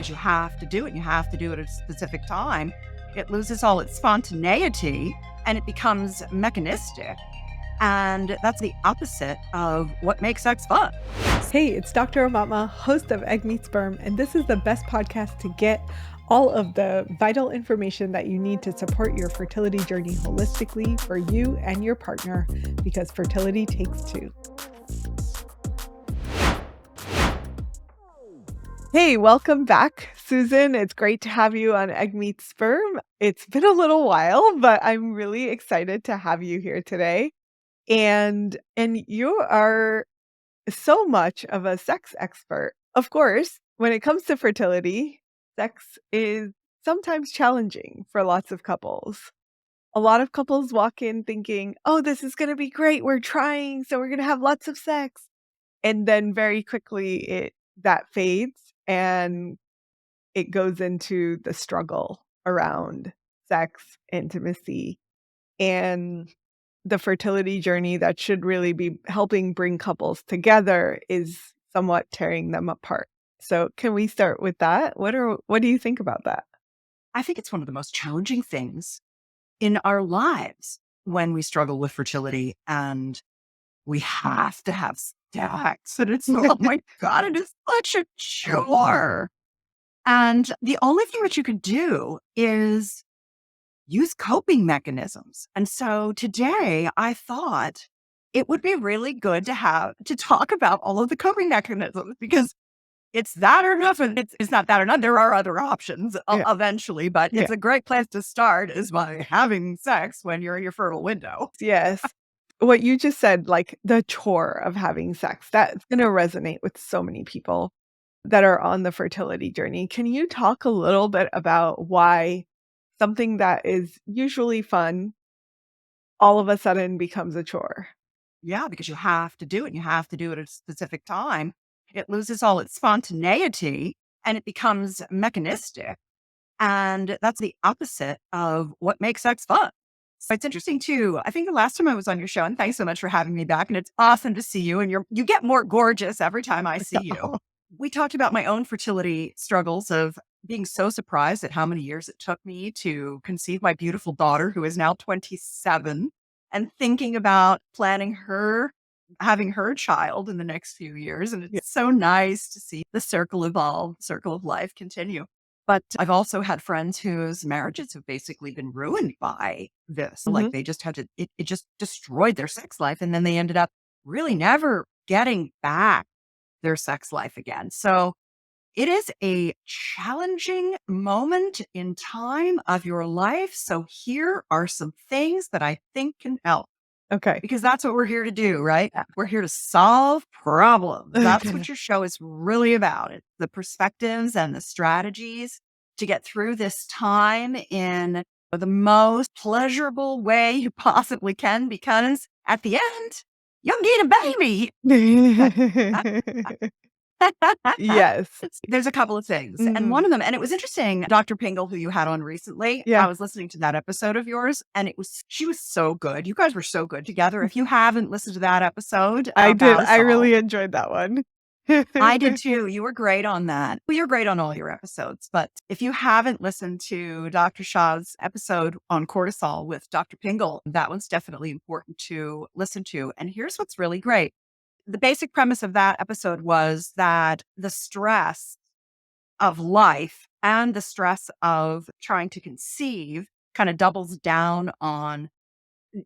because you have to do it. You have to do it at a specific time. It loses all its spontaneity and it becomes mechanistic. And that's the opposite of what makes sex fun. Hey, it's Dr. Amatma, host of Egg Meets Sperm, and this is the best podcast to get all of the vital information that you need to support your fertility journey holistically for you and your partner, because fertility takes two. Hey, welcome back, Susan. It's great to have you on Egg Meets Sperm. It's been a little while, but I'm really excited to have you here today. And you are so much of a sex expert. Of course, when it comes to fertility, sex is sometimes challenging for lots of couples. A lot of couples walk in thinking, oh, this is going to be great. We're trying, so we're going to have lots of sex. And then very quickly that fades and it goes into the struggle around sex, intimacy, and the fertility journey that should really be helping bring couples together is somewhat tearing them apart. So can we start with that? What do you think about that? I think it's one of the most challenging things in our lives when we struggle with fertility and we have to have sex. And it's, oh my God, it is such a chore. And the only thing that you can do is use coping mechanisms. And so today I thought it would be really good to talk about all of the coping mechanisms, because it's that or nothing. It's not that or nothing. There are other options eventually, but it's a great place to start is by having sex when you're in your fertile window. Yes. What you just said, like the chore of having sex, that's going to resonate with so many people that are on the fertility journey. Can you talk a little bit about why something that is usually fun all of a sudden becomes a chore? Yeah, because you have to do it. You have to do it at a specific time. It loses all its spontaneity and it becomes mechanistic. And that's the opposite of what makes sex fun. So it's interesting too. I think the last time I was on your show, and thanks so much for having me back, and it's awesome to see you, and you get more gorgeous every time I see you. We talked about my own fertility struggles of being so surprised at how many years it took me to conceive my beautiful daughter, who is now 27, and thinking about having her child in the next few years. And it's so nice to see the circle evolve, circle of life continue. But I've also had friends whose marriages have basically been ruined by this. Mm-hmm. Like they just had it just destroyed their sex life. And then they ended up really never getting back their sex life again. So it is a challenging moment in time of your life. So here are some things that I think can help. Okay. Because that's what we're here to do, right? We're here to solve problems. That's what your show is really about. It's the perspectives and the strategies to get through this time in the most pleasurable way you possibly can, because at the end, you'll need a baby. Yes. There's a couple of things. And one of them, and it was interesting, Dr. Pingle, who you had on recently, I was listening to that episode of yours, and she was so good. You guys were so good together. If you haven't listened to that episode, I did. I really enjoyed that one. I did too. You were great on that. Well, you're great on all your episodes. But if you haven't listened to Dr. Shah's episode on cortisol with Dr. Pingle, that one's definitely important to listen to. And here's what's really great. The basic premise of that episode was that the stress of life and the stress of trying to conceive kind of doubles down on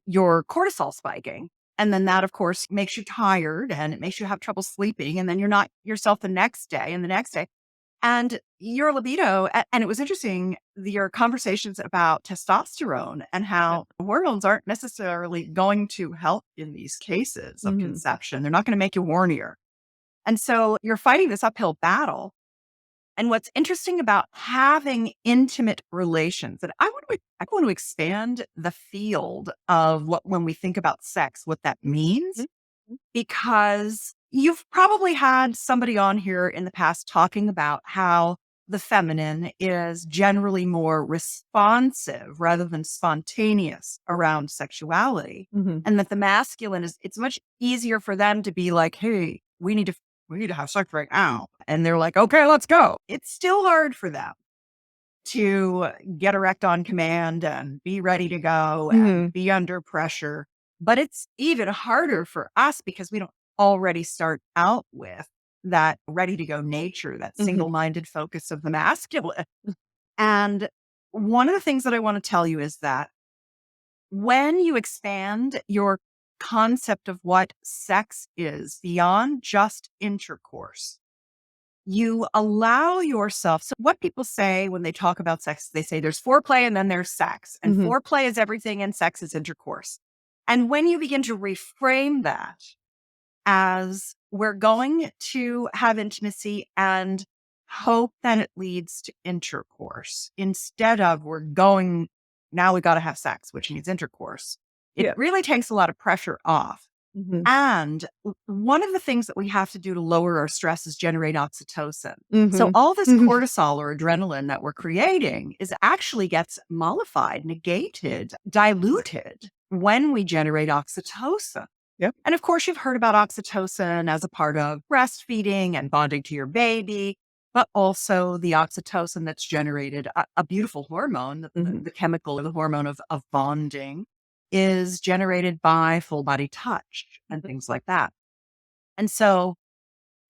your cortisol spiking. And then that, of course, makes you tired and it makes you have trouble sleeping. And then you're not yourself the next day and the next day. And your libido, and it was interesting, your conversations about testosterone and how hormones aren't necessarily going to help in these cases of conception. They're not going to make you hornier. And so you're fighting this uphill battle. And what's interesting about having intimate relations, and I want to expand the field of when we think about sex, what that means, because you've probably had somebody on here in the past talking about how the feminine is generally more responsive rather than spontaneous around sexuality. And that the masculine it's much easier for them to be like, hey, we need to we need to have sex right now. And they're like, okay, let's go. It's still hard for them to get erect on command and be ready to go and Mhm. be under pressure. But it's even harder for us because we don't already start out with that ready to go nature, that Mhm. single minded focus of the masculine. And one of the things that I want to tell you is that when you expand your concept of what sex is beyond just intercourse, you allow yourself. So, what people say when they talk about sex, they say there's foreplay and then there's sex, and Mhm. foreplay is everything, and sex is intercourse. And when you begin to reframe that as we're going to have intimacy and hope that it leads to intercourse instead of we're going, now we got to have sex, which means intercourse, it Yeah. really takes a lot of pressure off. Mhm. And one of the things that we have to do to lower our stress is generate oxytocin. So Mhm. all this Mhm. cortisol or adrenaline that we're creating is actually gets mollified, negated, diluted when we generate oxytocin. Yep. And of course, you've heard about oxytocin as a part of breastfeeding and bonding to your baby, but also the oxytocin that's generated, a beautiful hormone, Mhm. the chemical or the hormone of bonding is generated by full body touch and Mhm. things like that. And so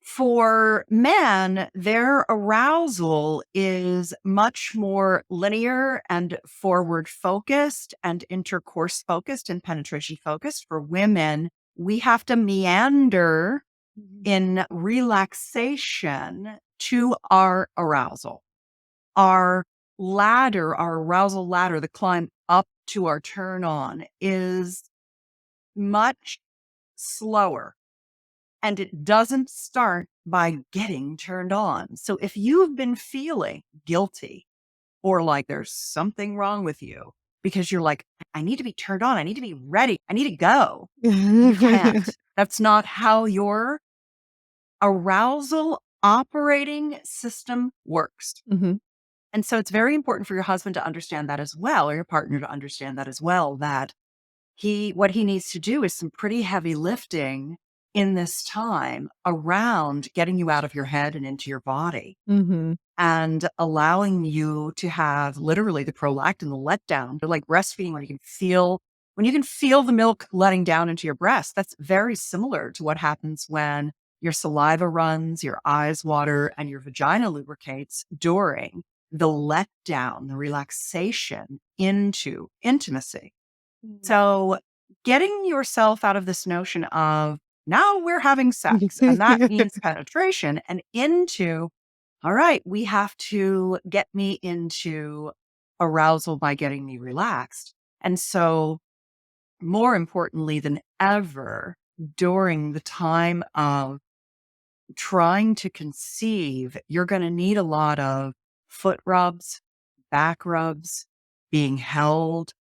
for men, their arousal is much more linear and forward focused and intercourse focused and penetration focused. For women, we have to meander Mhm. in relaxation to our arousal. Our ladder, our arousal ladder, the climb up to our turn on is much slower, and it doesn't start by getting turned on. So if you've been feeling guilty or like there's something wrong with you because you're like, I need to be turned on, I need to be ready, I need to go, you can't. That's not how your arousal operating system works. Mhm. And so it's very important for your husband to understand that as well, or your partner to understand that as well, that what he needs to do is some pretty heavy lifting in this time around getting you out of your head and into your body Mhm. and allowing you to have literally the prolactin, the letdown, like breastfeeding when you can feel the milk letting down into your breast. That's very similar to what happens when your saliva runs, your eyes water, and your vagina lubricates during the letdown, the relaxation into intimacy. Mhm. So getting yourself out of this notion of now we're having sex and that means penetration and into, all right, we have to get me into arousal by getting me relaxed. And so more importantly than ever, during the time of trying to conceive, you're going to need a lot of foot rubs, back rubs, being held.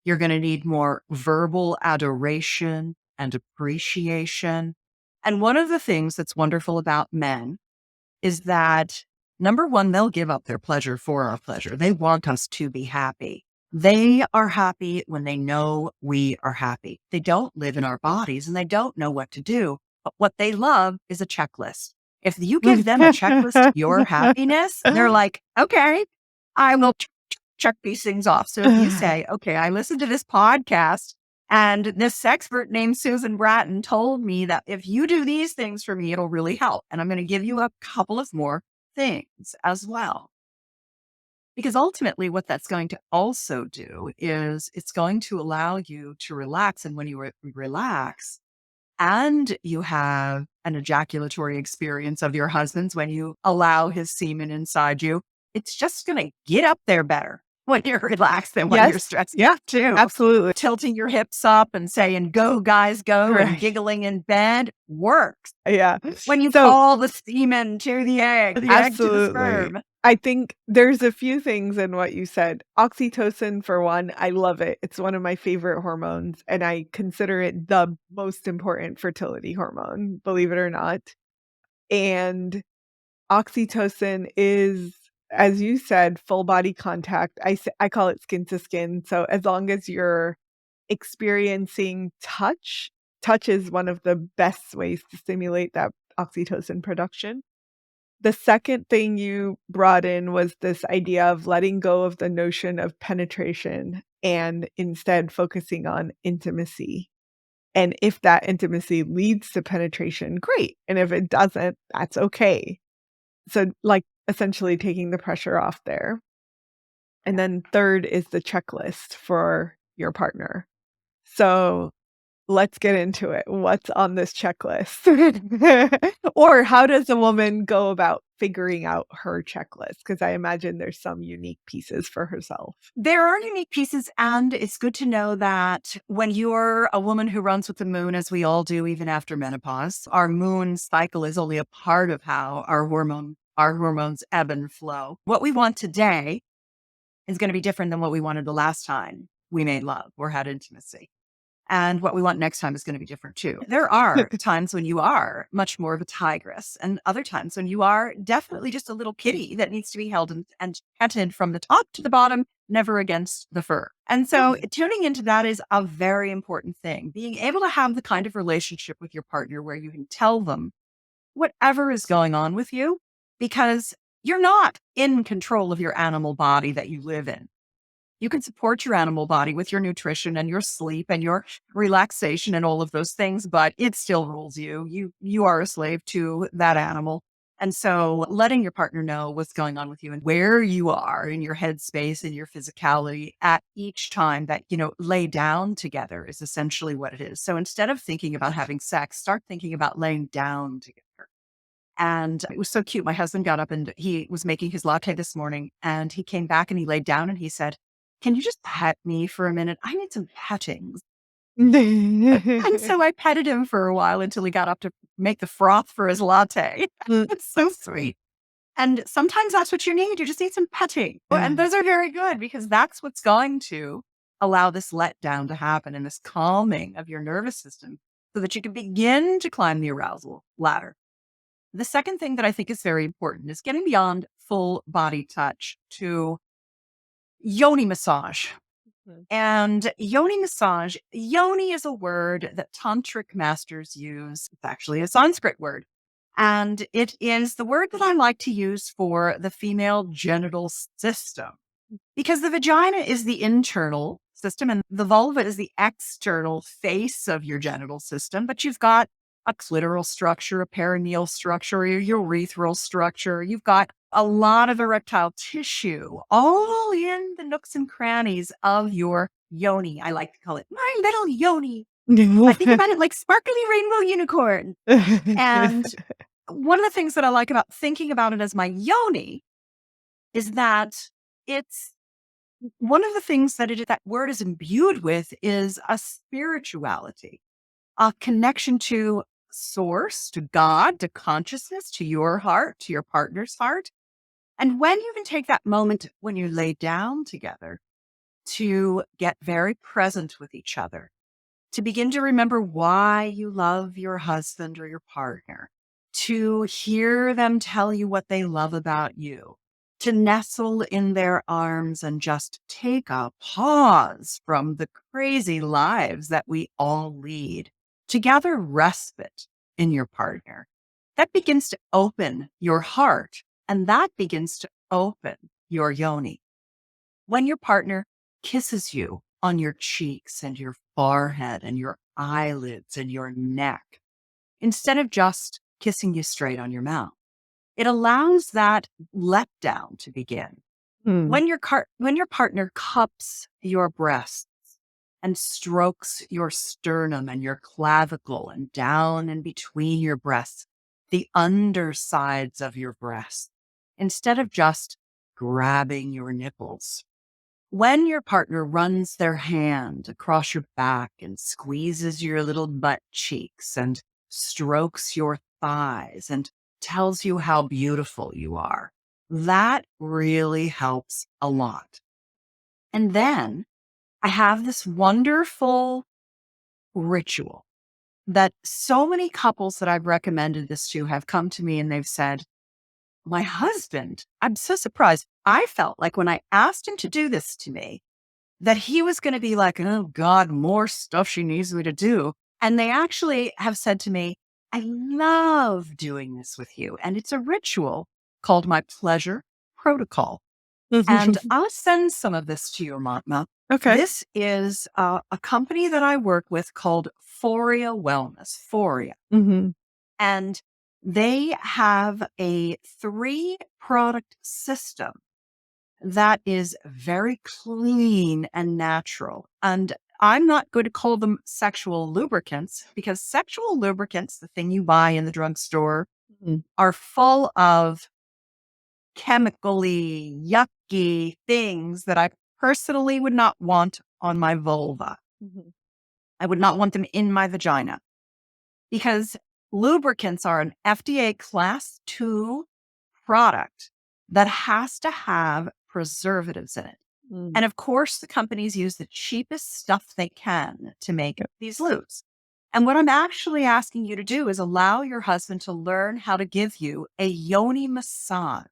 You're going to need more verbal adoration and appreciation. And one of the things that's wonderful about men is that number one, they'll give up their pleasure for our pleasure. They want us to be happy. They are happy when they know we are happy. They don't live in our bodies and they don't know what to do. But what they love is a checklist. If you give them a checklist to your happiness, they're like, okay, I will check these things off. So if you say, okay, I listened to this podcast and this expert named Susan Bratton told me that if you do these things for me, it'll really help. And I'm going to give you a couple of more things as well. Because ultimately, what that's going to also do is it's going to allow you to relax. And when you relax and you have an ejaculatory experience of your husband's, when you allow his semen inside you, it's just going to get up there better when you're relaxed than when you're Yes. stressed Yeah, out too. absolutely. Tilting your hips up and saying, go guys, go, and Right. giggling in bed works. Yeah. When you So call the semen to the egg to the absolutely. sperm. I think there's a few things in what you said. Oxytocin, for one, I love it. It's one of my favorite hormones, and I consider it the most important fertility hormone, believe it or not. And oxytocin is, as you said, full body contact. I call it skin to skin. So as long as you're experiencing touch, touch is one of the best ways to stimulate that oxytocin production. The second thing you brought in was this idea of letting go of the notion of penetration and instead focusing on intimacy. And if that intimacy leads to penetration, great. And if it doesn't, that's okay. So, like, essentially taking the pressure off there. And then third is the checklist for your partner. So, let's get into it. What's on this checklist? Or how does a woman go about figuring out her checklist? Because I imagine there's some unique pieces for herself. There are unique pieces, and it's good to know that when you're a woman who runs with the moon, as we all do, even after menopause, our moon cycle is only a part of how our hormones ebb and flow. What we want today is going to be different than what we wanted the last time we made love or had intimacy. And what we want next time is going to be different too. There are times when you are much more of a tigress, and other times when you are definitely just a little kitty that needs to be held and petted from the top to the bottom, never against the fur. And so tuning into that is a very important thing. Being able to have the kind of relationship with your partner where you can tell them whatever is going on with you, because you're not in control of your animal body that you live in. You can support your animal body with your nutrition and your sleep and your relaxation and all of those things, but it still rules you. You are a slave to that animal. And so letting your partner know what's going on with you and where you are in your headspace and your physicality at each time that, lay down together is essentially what it is. So instead of thinking about having sex, start thinking about laying down together. And it was so cute. My husband got up and he was making his latte this morning, and he came back and he laid down and he said, "Can you just pet me for a minute? I need some petting." And so I petted him for a while until he got up to make the froth for his latte. It's so sweet. And sometimes that's what you need. You just need some petting. And those are very good because that's what's going to allow this letdown to happen and this calming of your nervous system so that you can begin to climb the arousal ladder. The second thing that I think is very important is getting beyond full body touch to yoni massage. And yoni massage, yoni is a word that tantric masters use. It's actually a Sanskrit word. And it is the word that I like to use for the female genital system, because the vagina is the internal system and the vulva is the external face of your genital system. But you've got a clitoral structure, a perineal structure, a urethral structure. You've got a lot of erectile tissue all in the nooks and crannies of your yoni. I like to call it my little yoni. I think about it like sparkly rainbow unicorn. And one of the things that I like about thinking about it as my yoni is that it's one of the things that word is imbued with is a spirituality, a connection to source, to God, to consciousness, to your heart, to your partner's heart. And when you can take that moment when you lay down together to get very present with each other, to begin to remember why you love your husband or your partner, to hear them tell you what they love about you, to nestle in their arms and just take a pause from the crazy lives that we all lead, to gather respite in your partner. That begins to open your heart, and that begins to open your yoni. When your partner kisses you on your cheeks and your forehead and your eyelids and your neck, instead of just kissing you straight on your mouth, it allows that letdown to begin. When your partner cups your breasts and strokes your sternum and your clavicle and down in between your breasts, the undersides of your breasts, instead of just grabbing your nipples. When your partner runs their hand across your back and squeezes your little butt cheeks and strokes your thighs and tells you how beautiful you are, that really helps a lot. And then I have this wonderful ritual that so many couples that I've recommended this to have come to me and they've said, "My husband, I'm so surprised. I felt like when I asked him to do this to me, that he was going to be like, oh God, more stuff she needs me to do." And they actually have said to me, I love doing this with you. And it's a ritual called my pleasure protocol. And I'll send some of this to you, Amatma. Okay. This is a company that I work with called Foria Wellness, Foria. Mhm. And they have a 3-product system that is very clean and natural. And I'm not going to call them sexual lubricants because sexual lubricants, the thing you buy in the drugstore, Mhm. are full of chemically yucky things that I personally would not want on my vulva. Mhm. I would not want them in my vagina because lubricants are an FDA class 2 product that has to have preservatives in it. Mm. And of course, the companies use the cheapest stuff they can to make Yep. these lubes. And what I'm actually asking you to do is allow your husband to learn how to give you a yoni massage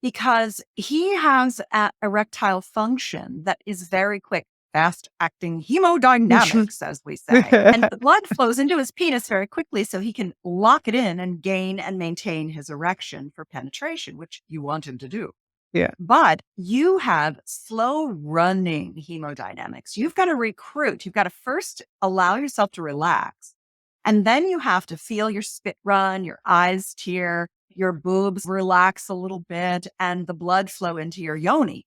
because he has erectile function that is very quick, fast acting hemodynamics, as we say. And the blood flows into his penis very quickly so he can lock it in and gain and maintain his erection for penetration, which you want him to do. Yeah. But you have slow running hemodynamics. You've got to recruit. You've got to first allow yourself to relax. And then you have to feel your spit run, your eyes tear, your boobs relax a little bit, and the blood flow into your yoni.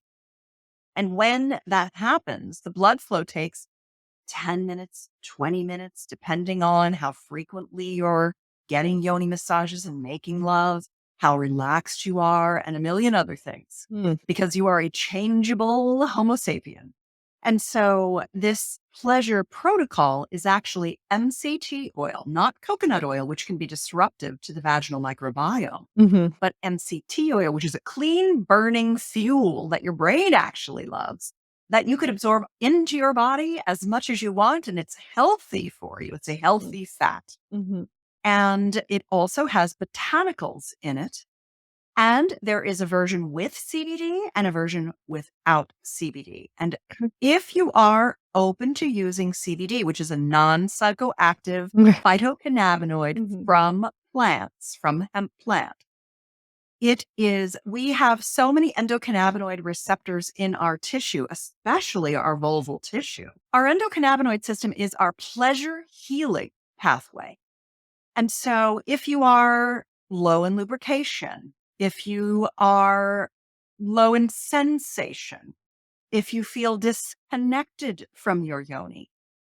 And when that happens, the blood flow takes 10 minutes, 20 minutes, depending on how frequently you're getting yoni massages and making love, how relaxed you are, and a million other things, Mm. because you are a changeable Homo sapien. And so this pleasure protocol is actually MCT oil, not coconut oil, which can be disruptive to the vaginal microbiome, Mhm. but MCT oil, which is a clean burning fuel that your brain actually loves that you could absorb into your body as much as you want. And it's healthy for you. It's a Mm. healthy fat. Mhm. And it also has botanicals in it. And there is a version with CBD and a version without CBD. And if you are open to using CBD, which is a non psychoactive Okay. phytocannabinoid Mhm. from plants, from hemp plant, we have so many endocannabinoid receptors in our tissue, especially our vulval tissue. Our endocannabinoid system is our pleasure healing pathway. And so if you are low in lubrication, if you are low in sensation, if you feel disconnected from your yoni,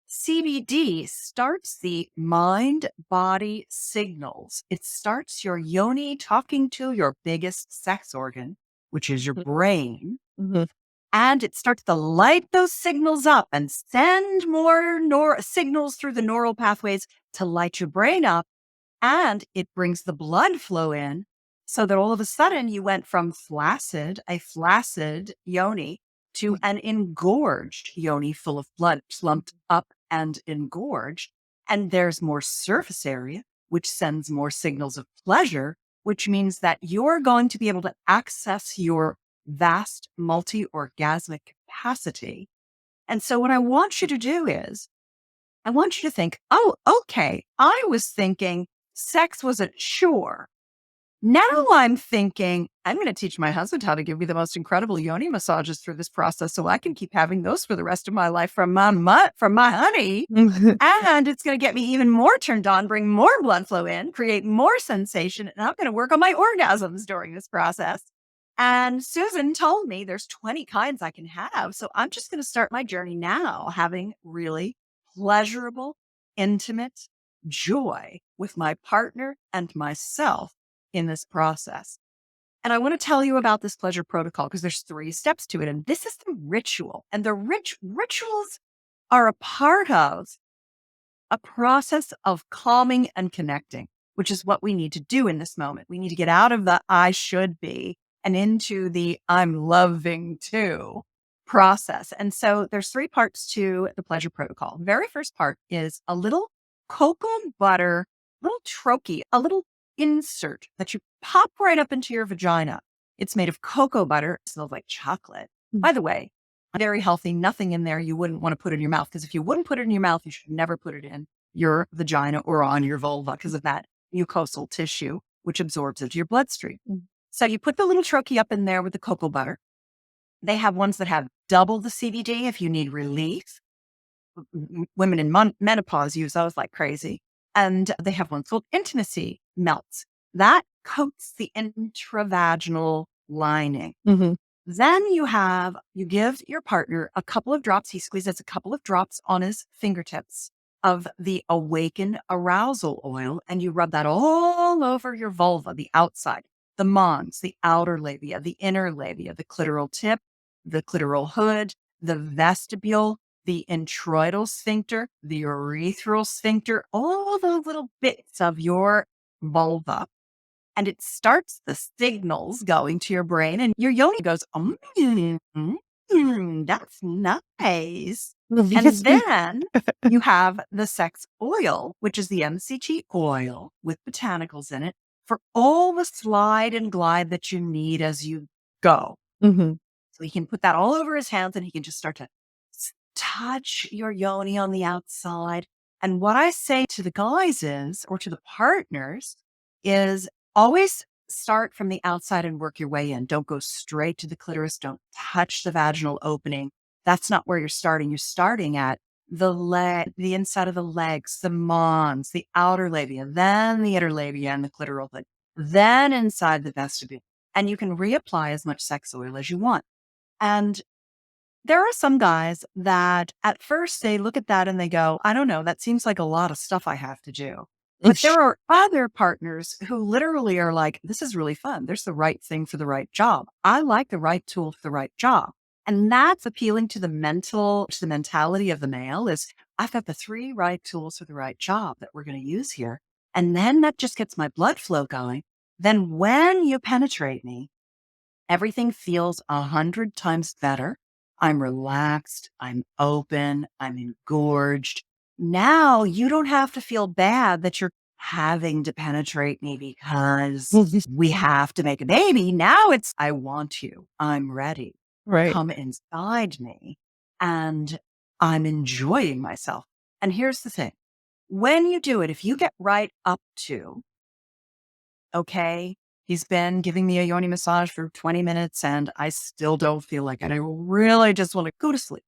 CBD starts the mind body signals. It starts your yoni talking to your biggest sex organ, which is your brain. Mhm. And it starts to light those signals up and send more signals through the neural pathways to light your brain up. And it brings the blood flow in so that all of a sudden you went from a flaccid yoni to an engorged yoni full of blood, plumped up and engorged. And there's more surface area, which sends more signals of pleasure, which means that you're going to be able to access your vast multi-orgasmic capacity. And so what I want you to do is I want you to think, oh, okay, I was thinking sex was a chore. Now I'm thinking, I'm going to teach my husband how to give me the most incredible yoni massages through this process so I can keep having those for the rest of my life from my honey. And it's going to get me even more turned on, bring more blood flow in, create more sensation. And I'm going to work on my orgasms during this process. And Susan told me there's 20 kinds I can have. So I'm just going to start my journey now, having really pleasurable, intimate joy with my partner and myself in this process. And I want to tell you about this pleasure protocol because there's 3 steps to it. And this is the ritual. And the rituals are a part of a process of calming and connecting, which is what we need to do in this moment. We need to get out of the I should be and into the I'm loving too process. And so there's 3 parts to the pleasure protocol. The very first part is a little cocoa butter, little troche, a little insert that you pop right up into your vagina. It's made of cocoa butter. It smells like chocolate. By the way, very healthy, nothing in there you wouldn't want to put in your mouth. Because if you wouldn't put it in your mouth, you should never put it in your vagina or on your vulva because of that mucosal tissue, which absorbs into your bloodstream. So you put the little troche up in there with the cocoa butter. They have ones that have double the CBD if you need relief. Women in menopause use those like crazy. And they have one called Intimacy Melts. That coats the intravaginal lining. Then you give your partner a couple of drops. He squeezes a couple of drops on his fingertips of the Awaken Arousal Oil, and you rub that all over your vulva, the outside, the mons, the outer labia, the inner labia, the clitoral tip, the clitoral hood, the vestibule, the introital sphincter, the urethral sphincter, all the little bits of your vulva. And it starts the signals going to your brain, and your yoni goes, that's nice. And then you have the sex oil, which is the MCT oil with botanicals in it for all the slide and glide that you need as you go. So he can put that all over his hands and he can just start to touch your yoni on the outside. And what I say to the guys or to the partners is always start from the outside and work your way in. Don't go straight to the clitoris. Don't touch the vaginal opening. That's not where you're starting. You're starting at the inside of the legs, the mons, the outer labia, then the inner labia and the clitoral hood, then inside the vestibule. And you can reapply as much sex oil as you want. And there are some guys that at first they look at that and they go, I don't know, that seems like a lot of stuff I have to do. But there are other partners who literally are like, this is really fun. There's the right thing for the right job. I like the right tool for the right job. And that's appealing to the mentality of the male is I've got the 3 right tools for the right job that we're going to use here. And then that just gets my blood flow going. Then when you penetrate me, everything feels 100 times better. I'm relaxed. I'm open. I'm engorged. Now you don't have to feel bad that you're having to penetrate me because we have to make a baby. Now it's, I want you. I'm ready. Right. Come inside me and I'm enjoying myself. And here's the thing. When you do it, if you get right up to, okay, he's been giving me a yoni massage for 20 minutes and I still don't feel like it. I really just want to go to sleep.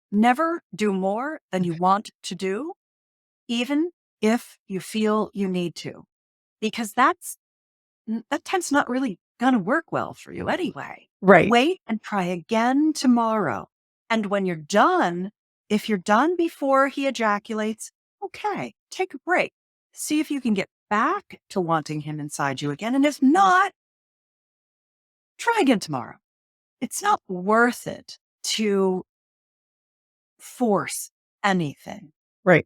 Never do more than you want to do, even if you feel you need to, because that time's not really going to work well for you anyway. Right. Wait and try again tomorrow. And when you're done, if you're done before he ejaculates, okay, take a break. See if you can get back to wanting him inside you again. And if not, try again tomorrow. It's not worth it to force anything. Right.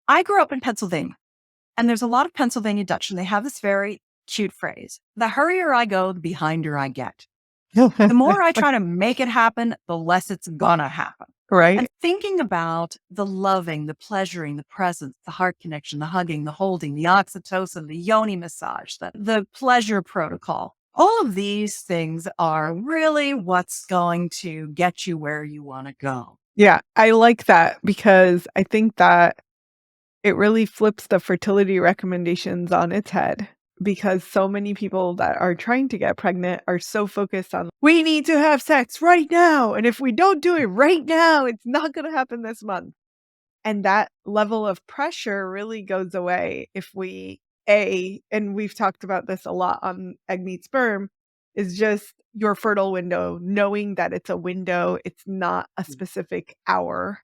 I grew up in Pennsylvania, and there's a lot of Pennsylvania Dutch, and they have this very cute phrase. The hurrier I go, the behinder I get. The more I try to make it happen, the less it's gonna happen. Right. And thinking about the loving, the pleasuring, the presence, the heart connection, the hugging, the holding, the oxytocin, the yoni massage, the pleasure protocol, all of these things are really what's going to get you where you want to go. Yeah, I like that because I think that it really flips the fertility recommendations on its head. Because so many people that are trying to get pregnant are so focused on, we need to have sex right now. And if we don't do it right now, it's not going to happen this month. And that level of pressure really goes away if and we've talked about this a lot on Egg Meets Sperm, is just your fertile window, knowing that it's a window, it's not a specific hour.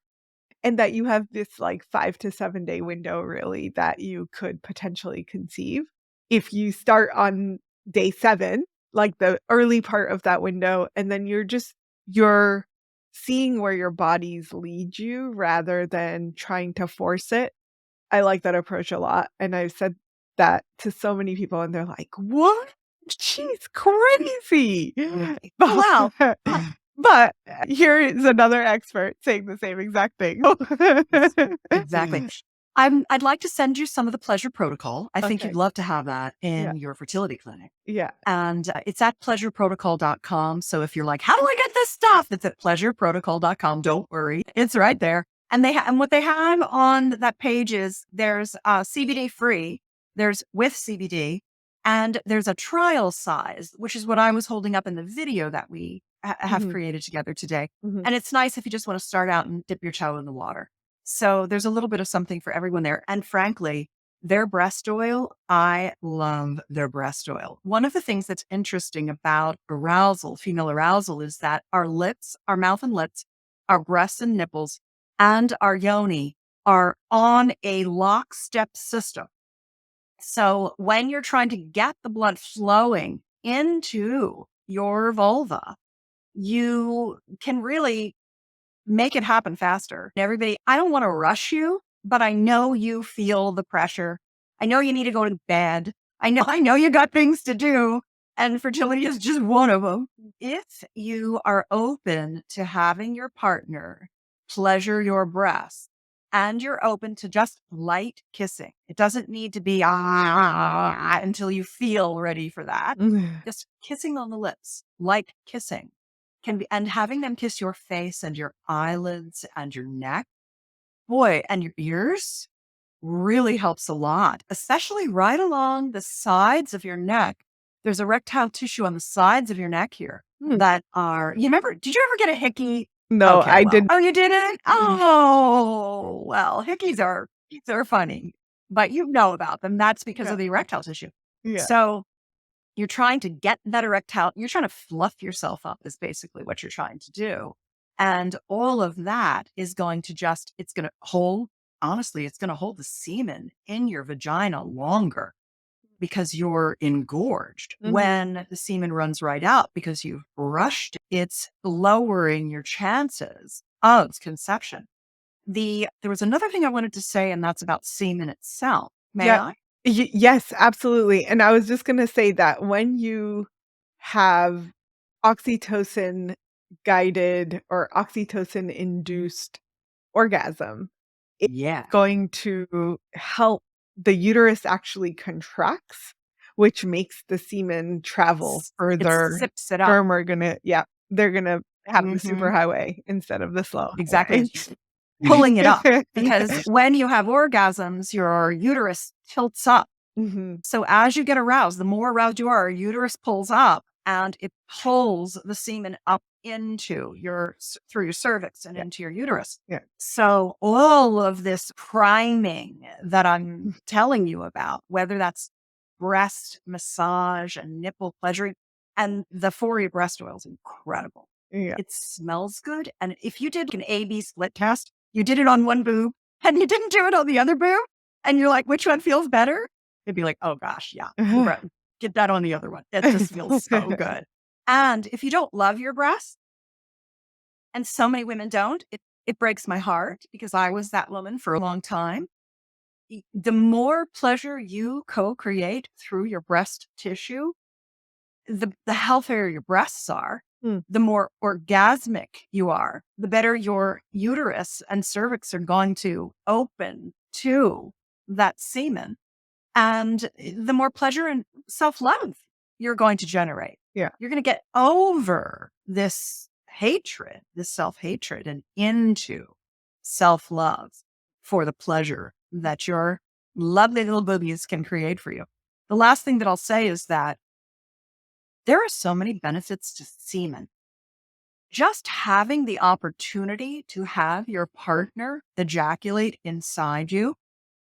And that you have this like 5 to 7 day window really that you could potentially conceive. If you start on day 7, like the early part of that window, and then you're seeing where your bodies lead you rather than trying to force it. I like that approach a lot. And I've said that to so many people and they're like, what? She's crazy. Wow. But here is another expert saying the same exact thing. Exactly. I'd like to send you some of the pleasure protocol. I think Okay. you'd love to have that in your fertility clinic. Yeah. And it's at pleasureprotocol.com. So if you're like, how do I get this stuff? It's at pleasureprotocol.com. Don't worry. It's right there. And and what they have on that page is there's CBD free, there's with CBD, and there's a trial size, which is what I was holding up in the video that we have Mhm, created together today. mhm, And it's nice if you just want to start out and dip your toe in the water. So there's a little bit of something for everyone there. And frankly, their breast oil, I love their breast oil. One of the things that's interesting about arousal, female arousal, is that our lips, our mouth and lips, our breasts and nipples, and our yoni are on a lockstep system. So when you're trying to get the blood flowing into your vulva, you can really make it happen faster. Everybody, I don't want to rush you, but I know you feel the pressure. I know you need to go to bed. I know you got things to do, and fertility is just one of them. If you are open to having your partner pleasure your breasts and you're open to just light kissing, it doesn't need to be until you feel ready for that. mhm. Just kissing on the lips, light kissing can be, and having them kiss your face and your eyelids and your neck, boy, and your ears really helps a lot, especially right along the sides of your neck. There's erectile tissue on the sides of your neck here Mm. that are, you remember, did you ever get a hickey? No, Okay, I well, did. oh, you didn't? Mm, Oh, well, hickeys are funny, but you know about them. That's because yeah, of the erectile tissue. yeah. So you're trying to get that erectile, you're trying to fluff yourself up is basically what you're trying to do. And all of that is going to just, it's going to hold, honestly, it's going to hold the semen in your vagina longer because you're engorged. Mhm. When the semen runs right out because you've rushed, it's lowering your chances of conception. There was another thing I wanted to say, and that's about semen itself. May Yeah. I? Yes, absolutely, and I was just gonna say that when you have oxytocin guided or oxytocin induced orgasm, it's Yeah. going to help the uterus actually contracts, which makes the semen travel It further. sips it up. Sperm are gonna yeah, they're gonna have the Mhm. superhighway instead of the slow Exactly. highway. It's pulling it up because when you have orgasms, your uterus tilts up. Mhm. So as you get aroused, the more aroused you are, your uterus pulls up and it pulls the semen up into through your cervix and Yeah, into your uterus. yeah. So all of this priming that I'm telling you about, whether that's breast massage and nipple pleasuring, and the 4 breast oil is incredible. Yeah. It smells good. And if you did an A/B split test, you did it on one boob and you didn't do it on the other boob, and you're like, which one feels better? It'd be like, oh gosh, yeah, get that on the other one. It just feels so good. And if you don't love your breasts, and so many women don't, it breaks my heart because I was that woman for a long time. The more pleasure you co-create through your breast tissue, the healthier your breasts are, Mm, the more orgasmic you are, the better your uterus and cervix are going to open to that semen, and the more pleasure and self-love you're going to generate. yeah. You're going to get over this hatred, this self-hatred, and into self-love for the pleasure that your lovely little boobies can create for you. The last thing that I'll say is that there are so many benefits to semen. Just having the opportunity to have your partner ejaculate inside you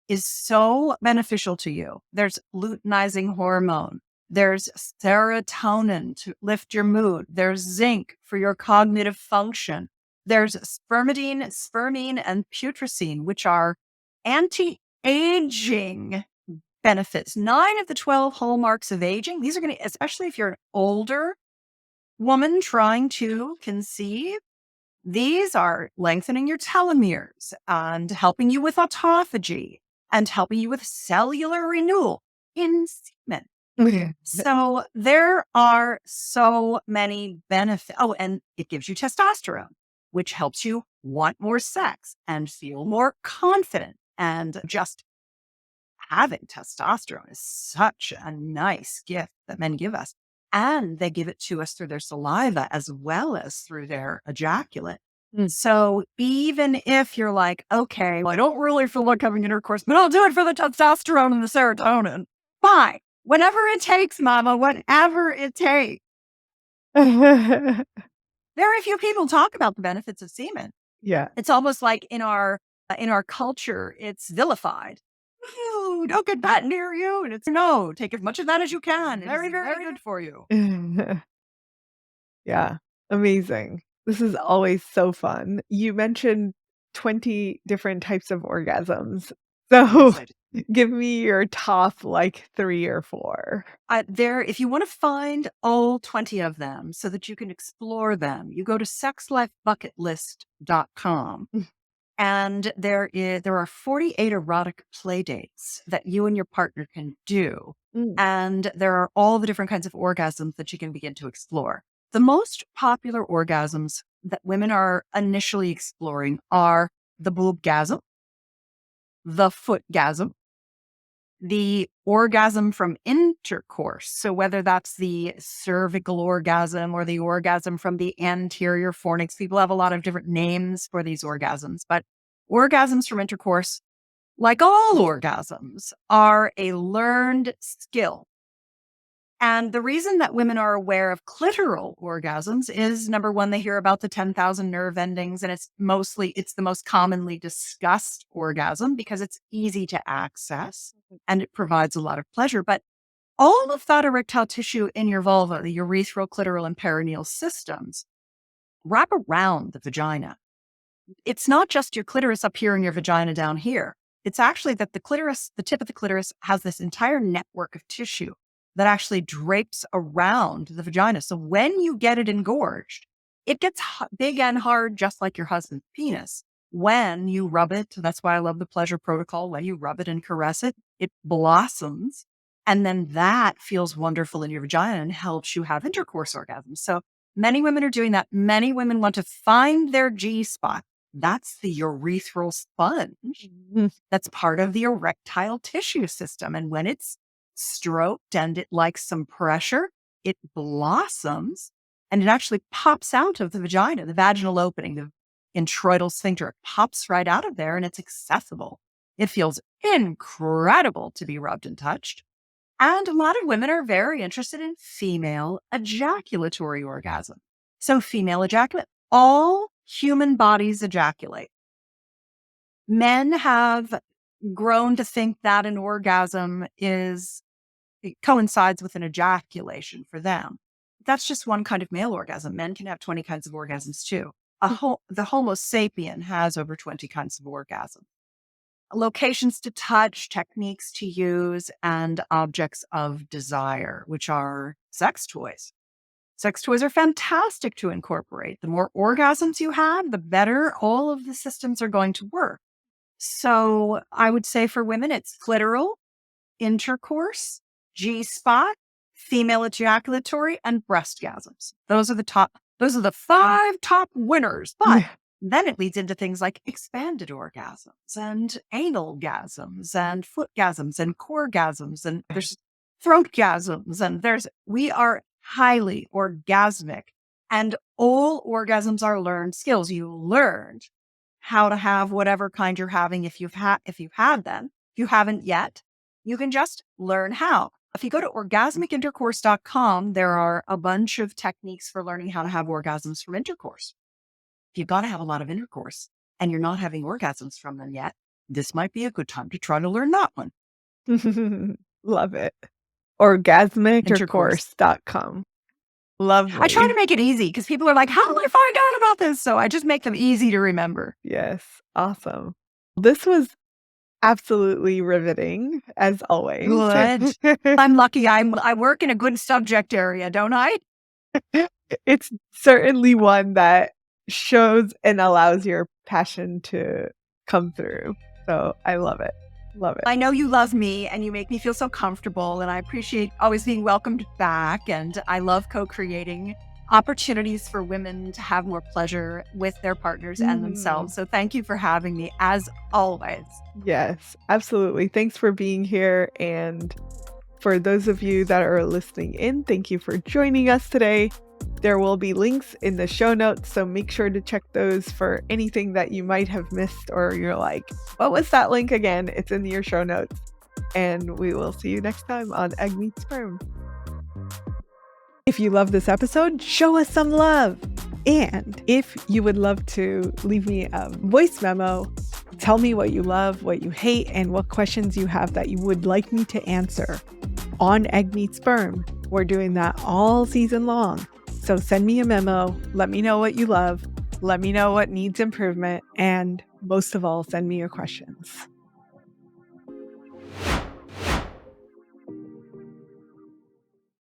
is so beneficial to you. There's luteinizing hormone. There's serotonin to lift your mood. There's zinc for your cognitive function. There's spermidine, and putrescine, which are anti-aging benefits. 9 of the 12 hallmarks of aging. These are going to, especially if you're an older woman trying to conceive, these are lengthening your telomeres and helping you with autophagy and helping you with cellular renewal in semen. Yeah. So there are so many benefits. Oh, and it gives you testosterone, which helps you want more sex and feel more confident. And just having testosterone is such a nice gift that men give us. And they give it to us through their saliva as well as through their ejaculate. So even if you're like, okay, well, I don't really feel like having intercourse, but I'll do it for the testosterone and the serotonin. Fine. Whatever it takes, mama, whatever it takes. Very few people talk about the benefits of semen. Yeah. It's almost like in our culture, it's vilified. "Ooh, don't get that near you. And it's no, take as much of that as you can. It's very, very good for you. Yeah, amazing. This is always so fun. You mentioned 20 different types of orgasms. So Yes, I do. give me your top like 3 or 4. If you want to find all 20 of them so that you can explore them, you go to sexlifebucketlist.com. And there are 48 erotic play dates that you and your partner can do. Mm, And there are all the different kinds of orgasms that you can begin to explore. The most popular orgasms that women are initially exploring are the boobgasm, the footgasm, the orgasm from intercourse. So whether that's the cervical orgasm or the orgasm from the anterior fornix, people have a lot of different names for these orgasms, but orgasms from intercourse, like all orgasms, are a learned skill. And the reason that women are aware of clitoral orgasms is number one, they hear about the 10,000 nerve endings, and it's the most commonly discussed orgasm because it's easy to access and it provides a lot of pleasure. But all of that erectile tissue in your vulva, the urethral, clitoral, and perineal systems, wrap around the vagina. It's not just your clitoris up here and your vagina down here. It's actually that the tip of the clitoris has this entire network of tissue that actually drapes around the vagina. So when you get it engorged, it gets big and hard, just like your husband's penis. When you rub it, that's why I love the pleasure protocol. When you rub it and caress it, it blossoms. And then that feels wonderful in your vagina and helps you have intercourse orgasms. So many women are doing that. Many women want to find their G spot. That's the urethral sponge. mm, That's part of the erectile tissue system. And when it's stroked and it likes some pressure, it blossoms and it actually pops out of the vagina, the vaginal opening, the introital sphincter. It pops right out of there and it's accessible. It feels incredible to be rubbed and touched. And a lot of women are very interested in female ejaculatory orgasm. So female ejaculate, all human bodies ejaculate. Men have grown to think that an orgasm it coincides with an ejaculation for them. That's just one kind of male orgasm. Men can have 20 kinds of orgasms too. The Homo sapien has over 20 kinds of orgasms. Locations to touch, techniques to use, and objects of desire, which are sex toys. Sex toys are fantastic to incorporate. The more orgasms you have, the better all of the systems are going to work. So I would say for women, it's clitoral, intercourse, G-spot, female ejaculatory, and breastgasms. Those are the 5 top winners. But then it leads into things like expanded orgasms and anal gasms and footgasms and coregasms and there's throatgasms and we are highly orgasmic and all orgasms are learned skills. You learned how to have whatever kind you're having if you've had them. If you haven't yet, you can just learn how. If you go to orgasmicintercourse.com, there are a bunch of techniques for learning how to have orgasms from intercourse. If you've got to have a lot of intercourse and you're not having orgasms from them yet, this might be a good time to try to learn that one. Love it. Intercourse. Orgasmicintercourse.com. I try to Lovely. make it easy because people are like, how do I find out about this? So I just make them easy to remember. Yes, awesome. This was absolutely riveting, as always. Good. I'm lucky. I work in a good subject area, don't I? It's certainly one that shows and allows your passion to come through. So I love it. Love it. I know you love me and you make me feel so comfortable and I appreciate always being welcomed back. And I love co-creating opportunities for women to have more pleasure with their partners and themselves. So thank you for having me as always. Yes, absolutely. Thanks for being here. And for those of you that are listening in, thank you for joining us today. There will be links in the show notes, so make sure to check those for anything that you might have missed or you're like, what was that link again? It's in your show notes. And we will see you next time on Egg Meets Sperm. If you love this episode, show us some love. And if you would love to leave me a voice memo, tell me what you love, what you hate, and what questions you have that you would like me to answer on Egg Meets Sperm. We're doing that all season long. So send me a memo, let me know what you love, let me know what needs improvement, and most of all, send me your questions.